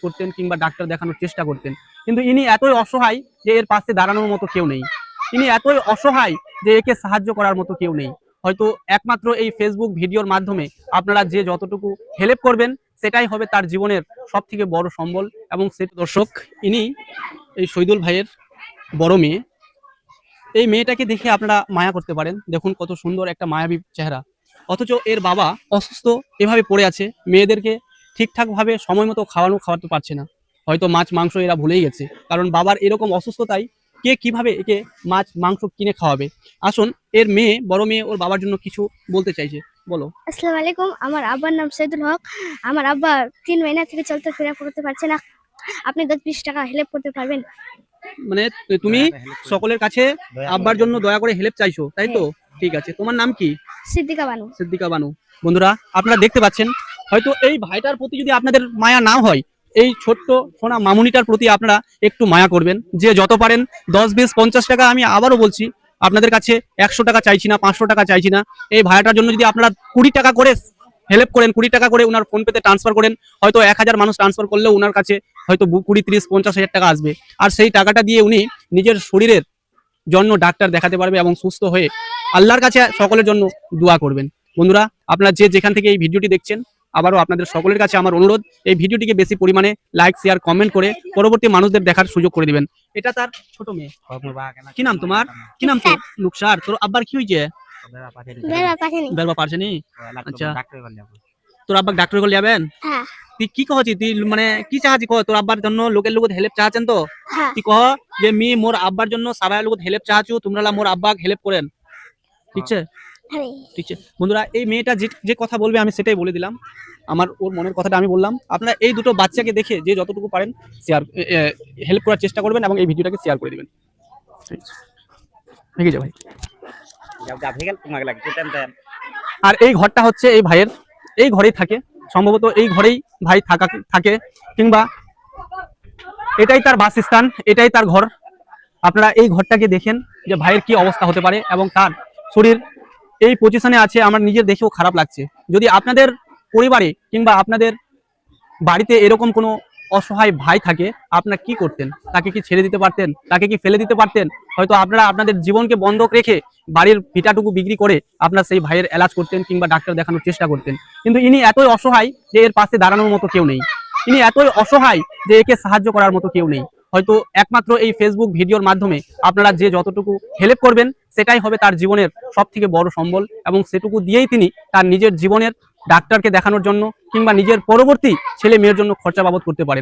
করতেন কিংবা ডাক্তার দেখানোর চেষ্টা করতেন, কিন্তু ইনি এতই অসহায় যে এর পাশে দাঁড়ানোর মতো কেউ নেই। ইনি এতই অসহায় যে একে সাহায্য করার মতো কেউ নেই। হয়তো একমাত্র এই ফেসবুক ভিডিওর মাধ্যমে আপনারা যে যতটুকু হেল্প করবেন সেটাই হবে তার জীবনের সবথেকে বড় সম্বল। এবং সে দর্শক, ইনি এই শহীদুল ভাইয়ের বড় মেয়ে। এই মেয়েটাকে দেখে আপনারা মায়া করতে পারেন, দেখুন কত সুন্দর একটা মায়াবী চেহারা। অথচ এর বাবা অসুস্থ, এভাবে পড়ে আছে, মেয়েদেরকে ঠিকঠাকভাবে সময় মতো খাওয়াতে পারছে না। হয়তো মাছ মাংস এরা ভুলেই গেছে, কারণ বাবার এরকম অসুস্থতায় কে কিভাবে একে মাছ মাংস কিনে খাওয়াবে। আসুন, এর মেয়ে, বড় মেয়ে, ওর বাবার জন্য কিছু বলতে চাইছে, বলো। আসসালামু আলাইকুম, আমার আব্বার নাম শহীদুল হক। আমার আব্বা 3 মহিনা থেকে চলতে ফেরা করতে পারছে না। আপনি 10-20 টাকা হেল্প করতে পারবেন? মানে তুমি সকলের কাছে আব্বার জন্য দয়া করে হেল্প চাইছো, তাই তো? ঠিক আছে, তোমার নাম কি? সিদ্দিকা বানু। সিদ্দিকা বানু। বন্ধুরা, আপনারা দেখতে পাচ্ছেন, হয়তো এই ভাইটার প্রতি যদি আপনাদের মায়া না হয়, এই ছোট্ট সোনা মামুনিটার প্রতি আপনারা একটু মায়া করবেন। যে যত পারেন 10, 20, 50 টাকা, আমি আবারও বলছি আপনাদের কাছে 100 টাকা চাইছি না, 500 টাকা চাইছি না। এই ভাইটার জন্য যদি আপনারা 20 টাকা করে হেল্প করেন, 20 টাকা করে উনার ফোন পেতে ট্রান্সফার করেন, হয়তো 1000 মানুষ ট্রান্সফার করলেও উনার কাছে হয়তো 20, 30, 50 হাজার টাকা আসবে। আর সেই টাকাটা দিয়ে উনি নিজের শরীরের জন্য ডাক্তার দেখাতে পারবে এবং সুস্থ হয়ে আল্লাহর কাছে সকলের জন্য দোয়া করবেন। বন্ধুরা, আপনারা যে যেখান থেকে এই ভিডিওটি দেখছেন, আবারও আপনাদের সকলের কাছে আমার অনুরোধ, এই ভিডিওটিকে বেশি পরিমাণে লাইক, শেয়ার, কমেন্ট করে পরবর্তী মানুষদের দেখার সুযোগ করে দিবেন। এটা তার ছোট মেয়ে। কি নাম তোমার? কি নাম তো? লুকসার। তোর আব্বার কি হয়েছে? বেরবা পারছেনি। আচ্ছা, তোর আব্বা ডাক্তার করে যাবেন? হ্যাঁ। তুই কি কহছি, তুই মানে কি চাহাছি কহ? তোর আব্বার জন্য লোকের লোক হেল্প চাহাছেন তো? হ্যাঁ। তুই কহ যে মি মোর আব্বার জন্য সবাই লোক হেল্প চাহাছু, তোমরা মোর আব্বাকে হেল্প করেন। ঠিক আছে? ঠিক আছে বন্ধুরা, এই মেয়েটা যে কথা বলবে আমি সেটাই বলে দিলাম, আমার ওর মনের কথাটা আমি বললাম। আপনারা এই দুটো বাচ্চাকে দেখে যে যতটুকু পারেন শেয়ার হেল্প করার চেষ্টা করবেন এবং এই ভিডিওটাকে শেয়ার করে দিবেন। ঠিক আছে ভাই। আর এই ঘরটা হচ্ছে এই ভাইয়ের, এই ঘরেই থাকে, সম্ভবত এই ঘরেই ভাই থাকে, কিংবা এটাই তার বাসস্থান, এটাই তার ঘর। আপনারা এই ঘরটাকে দেখেন যে ভাইয়ের কি অবস্থা হতে পারে এবং তার শরীর এই পজিশনে আছে, আমার নিজের দেখেও খারাপ লাগছে। যদি আপনাদের পরিবারে কিংবা আপনাদের বাড়িতে এরকম কোনো অসহায় ভাই থাকে, আপনারা কি করতেন? তাকে কি ছেড়ে দিতে পারতেন? তাকে কি ফেলে দিতে পারতেন? হয়তো আপনারা আপনাদের জীবনকে বন্ধক রেখে বাড়ির ভিটাটুকু বিক্রি করে আপনারা সেই ভাইয়ের এলাজ করতেন কিংবা ডাক্তার দেখানোর চেষ্টা করতেন, কিন্তু ইনি এতই অসহায় যে এর পাশে দাঁড়ানোর মতো কেউ নেই। ইনি এতই অসহায় যে একে সাহায্য করার মতো কেউ নেই। হয়তো একমাত্র এই ফেসবুক ভিডিওর মাধ্যমে আপনারা যে যতটুকু হেল্প করবেন সেটাই হবে তার জীবনের সবথেকে বড় সম্বল। এবং সেটুকু দিয়েই তিনি তার নিজের জীবনের ডাক্তারকে দেখানোর জন্য কিংবা নিজের পরবর্তী ছেলে মেয়ের জন্য খরচা বাবদ করতে পারেন।